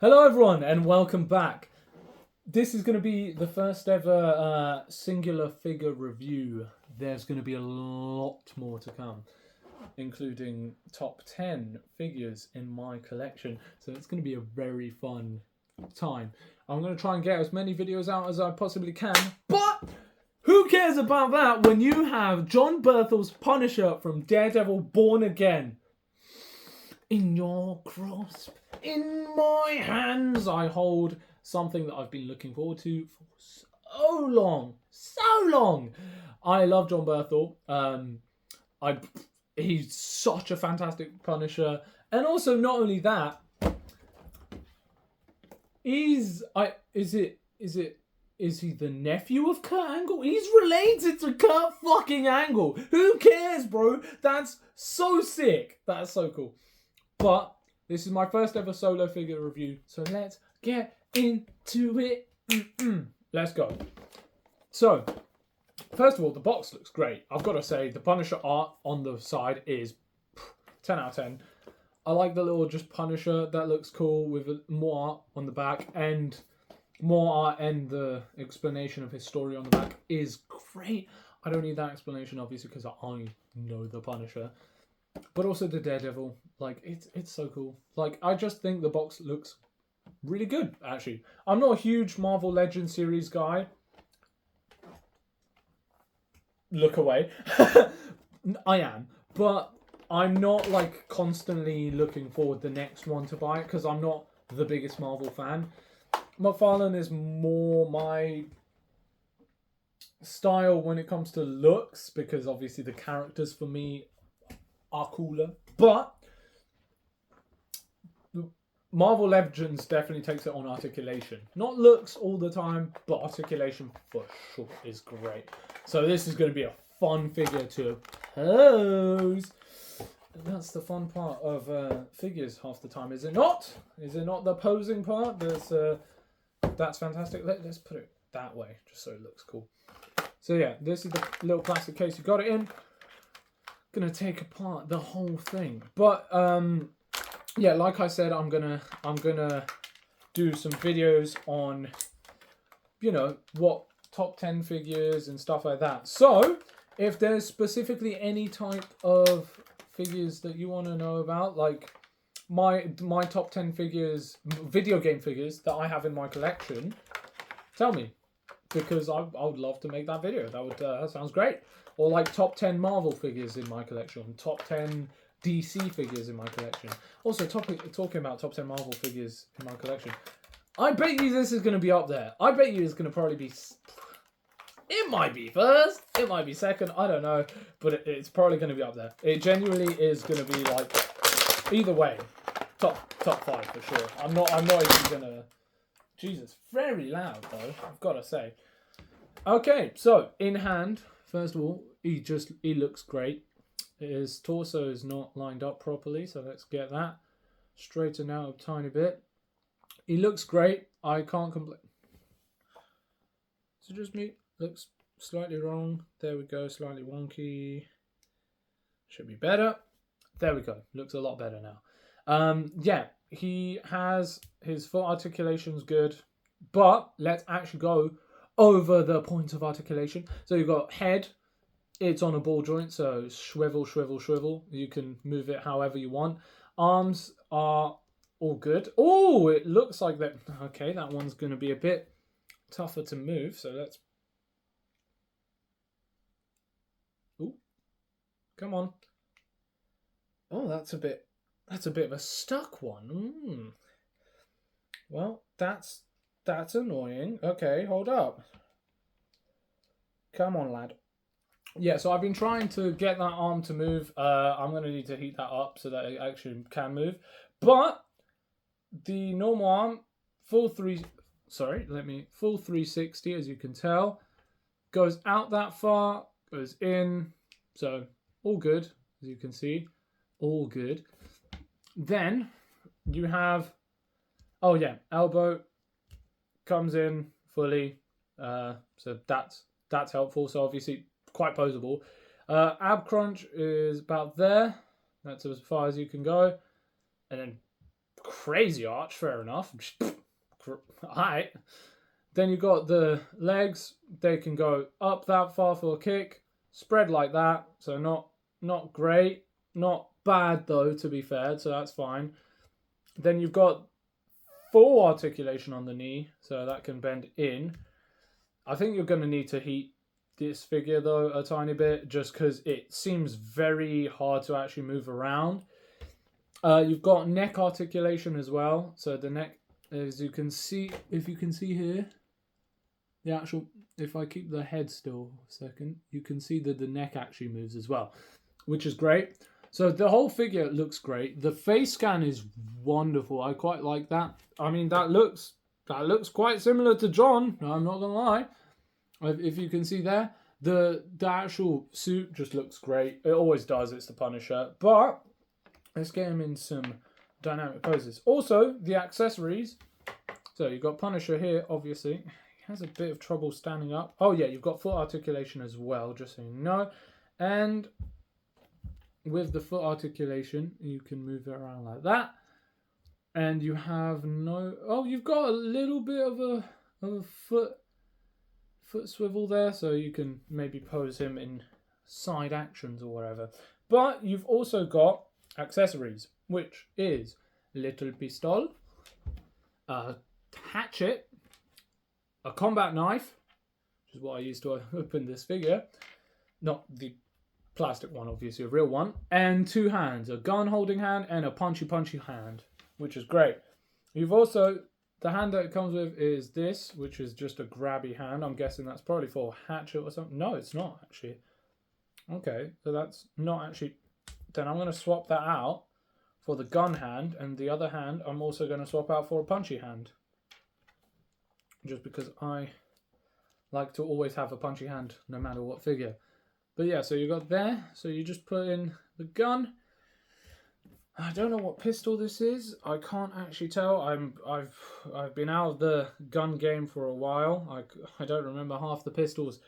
Hello everyone and welcome back. This is going to be the first ever singular figure review. There's going to be a lot more to come, including top 10 figures in my collection. So it's going to be a very fun time. I'm going to try and get as many videos out as I possibly can, but who cares about that when you have Jon Bernthal's Punisher from Daredevil Born Again in your grasp. In my hands, I hold something that I've been looking forward to for so long. I love Jon Bernthal. He's such a fantastic Punisher, and also not only that, is he the nephew of Kurt Angle? He's related to Kurt fucking Angle. Who cares, bro? That's so sick. That's so cool. But this is my first ever solo figure review, so let's get into it. Let's go. So, first of all, the box looks great. I've got to say, the Punisher art on the side is 10 out of 10. I like the little just Punisher. That looks cool with more art on the back, and more art and the explanation of his story on the back is great. I don't need that explanation, obviously, because I know the Punisher. But also the Daredevil, like, it's so cool. Like, I just think the box looks really good, actually. I'm not a huge Marvel Legends series guy. Look away. I am. But I'm not, like, constantly looking forward the next one to buy it, because I'm not the biggest Marvel fan. McFarlane is more my style when it comes to looks, because obviously the characters for me are cooler, but Marvel Legends definitely takes it on articulation. Not looks all the time, but articulation for sure is great. So this is going to be a fun figure to pose. And that's the fun part of figures half the time, is it not? Is it not the posing part? That's fantastic. Let's put it that way, just so it looks cool. So yeah, this is the little plastic case you got it in. Gonna take apart the whole thing, but yeah, like I said, I'm gonna do some videos on, you know, what top 10 figures and stuff like that. So if there's specifically any type of figures that you want to know about, like my top 10 figures, video game figures that I have in my collection, tell me, because I would love to make that video. That sounds great. Or like top 10 Marvel figures in my collection, top 10 DC figures in my collection. Also, talking about top 10 Marvel figures in my collection, I bet you this is going to be up there. I bet you it's going to probably be... It might be first, it might be second, I don't know. But it's probably going to be up there. It genuinely is going to be like, either way, top 5 for sure. I'm not even going to... Jesus, very loud though, I've got to say. Okay, so in hand... First of all, he looks great. His torso is not lined up properly, so let's get that straightened out a tiny bit. He looks great. I can't complain. So just me. Looks slightly wrong. There we go. Slightly wonky. Should be better. There we go. Looks a lot better now. Yeah, he has his foot articulation's good, but let's actually go over the points of articulation. So you've got head, it's on a ball joint, so swivel. You can move it however you want. Arms are all good. Oh, it looks like that. Okay, that one's going to be a bit tougher to move, so let's... Ooh, come on. Oh, that's a bit of a stuck one. Well, that's annoying. Okay, hold up. Come on, lad. Yeah, so I've been trying to get that arm to move. I'm going to need to heat that up so that it actually can move. But the normal arm, full 360, as you can tell. Goes out that far, goes in. So, all good, as you can see. All good. Then, you have... Oh, yeah, elbow comes in fully, so that's helpful. So obviously quite posable. Ab crunch is about there. That's as far as you can go, and then crazy arch, fair enough. Alright. Then you've got the legs. They can go up that far for a kick, spread like that. So not great, not bad though, to be fair. So that's fine. Then you've got full articulation on the knee, so that can bend in. I think you're going to need to heat this figure though a tiny bit, just because it seems very hard to actually move around. You've got neck articulation as well. So the neck, as you can see, if you can see here, the actual, if I keep the head still a second, you can see that the neck actually moves as well, which is great. So the whole figure looks great. The face scan is wonderful. I quite like that. I mean, that looks quite similar to Jon. I'm not gonna lie. If you can see there, the actual suit just looks great. It always does. It's the Punisher. But let's get him in some dynamic poses. Also, the accessories. So you've got Punisher here, obviously. He has a bit of trouble standing up. Oh yeah, you've got foot articulation as well, just so you know. And with the foot articulation, you can move it around like that. And you have no... Oh, you've got a little bit of a foot swivel there, so you can maybe pose him in side actions or whatever. But you've also got accessories, which is little pistol, a hatchet, a combat knife, which is what I used to open this figure. Not the plastic one, obviously, a real one. And two hands, a gun holding hand and a punchy hand, which is great. You've also, the hand that it comes with is this, which is just a grabby hand. I'm guessing that's probably for a hatchet or something. No, it's not actually. Okay, so that's not actually. Then I'm going to swap that out for the gun hand, and the other hand I'm also going to swap out for a punchy hand. Just because I like to always have a punchy hand no matter what figure. But yeah, so you got there. So you just put in the gun. I don't know what pistol this is. I can't actually tell. I've been out of the gun game for a while. I don't remember half the pistols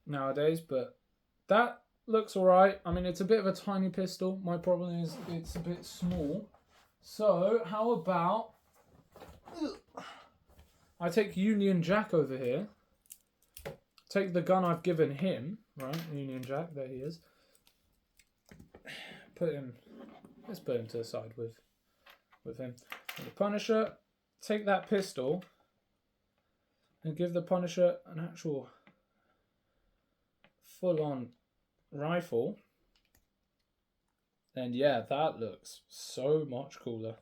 nowadays, but that looks alright. I mean, it's a bit of a tiny pistol. My problem is it's a bit small. So how about I take Union Jack over here. Take the gun I've given him, right? Union Jack, there he is. Let's put him to the side with him. And the Punisher, take that pistol and give the Punisher an actual full-on rifle. And yeah, that looks so much cooler.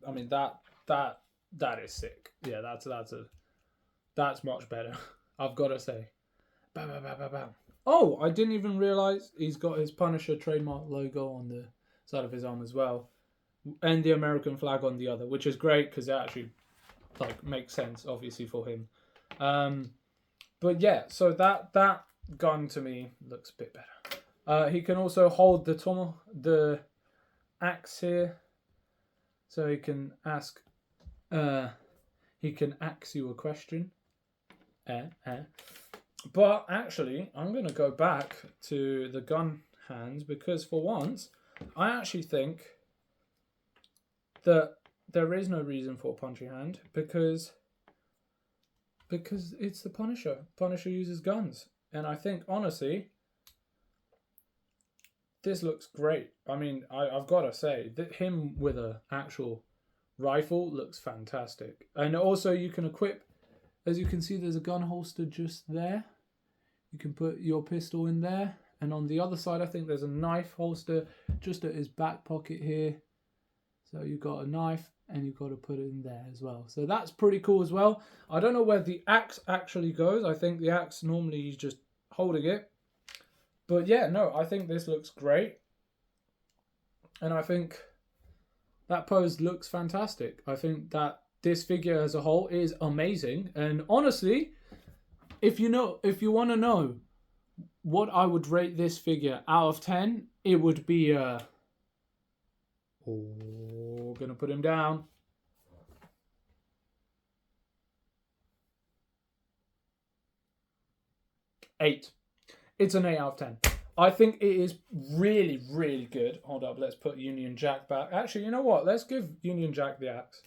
I mean, that is sick. Yeah, that's much better. I've got to say. Bam, bam, bam, bam, bam. Oh, I didn't even realise he's got his Punisher trademark logo on the side of his arm as well. And the American flag on the other, which is great because it actually makes sense, obviously, for him. But yeah, so that gun to me looks a bit better. He can also hold the axe here. So he can ask you a question. But actually, I'm going to go back to the gun hands because for once, I actually think that there is no reason for a punchy hand because it's the Punisher. Punisher uses guns. And I think, honestly, this looks great. I mean, I've got to say, that him with an actual rifle looks fantastic. And also you can equip, as you can see, there's a gun holster just there. You can put your pistol in there. And on the other side, I think there's a knife holster just at his back pocket here. So you've got a knife and you've got to put it in there as well. So that's pretty cool as well. I don't know where the axe actually goes. I think the axe normally he's just holding it. But yeah, no, I think this looks great. And I think that pose looks fantastic. I think that this figure as a whole is amazing. And honestly, if you want to know what I would rate this figure out of 10, it would be gonna put him down. 8. It's an 8 out of 10. I think it is really, really good. Hold up, let's put Union Jack back. Actually, you know what? Let's give Union Jack the axe.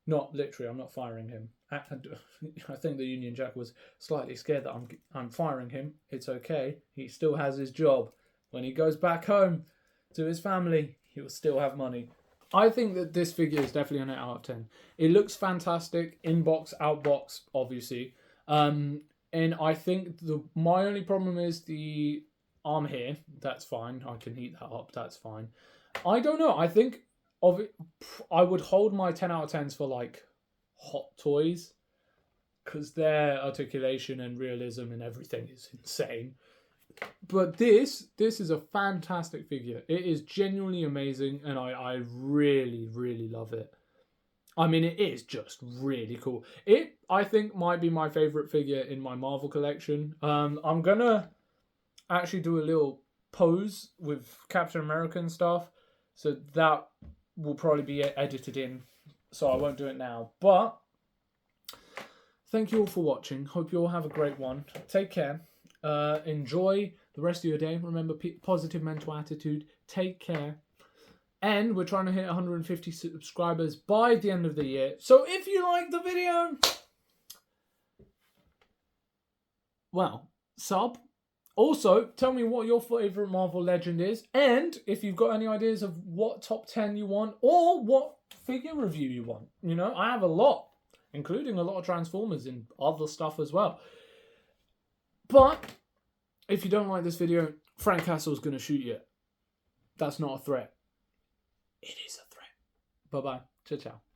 Not literally, I'm not firing him. I think the Union Jack was slightly scared that I'm firing him. It's okay. He still has his job. When he goes back home to his family, he will still have money. I think that this figure is definitely an 8 out of 10. It looks fantastic, inbox, outbox, obviously. And I think my only problem is the arm here. That's fine. I can heat that up. That's fine. I don't know. I think I would hold my 10 out of 10s for like Hot Toys, because their articulation and realism and everything is insane. But this is a fantastic figure. It is genuinely amazing, and I really, really love it. I mean, it is just really cool. It, I think, might be my favorite figure in my Marvel collection. I'm gonna actually do a little pose with Captain America and stuff, so that will probably be edited in, so I won't do it now. But thank you all for watching. Hope you all have a great one. Take care. Enjoy the rest of your day. Remember, positive mental attitude. Take care. And we're trying to hit 150 subscribers by the end of the year. So if you like the video, well, sub. Also, tell me what your favorite Marvel Legend is. And if you've got any ideas of what top 10 you want or what figure review you want. You know, I have a lot, including a lot of Transformers and other stuff as well. But if you don't like this video, Frank Castle's going to shoot you. That's not a threat. It is a threat. Bye-bye. Ciao, ciao.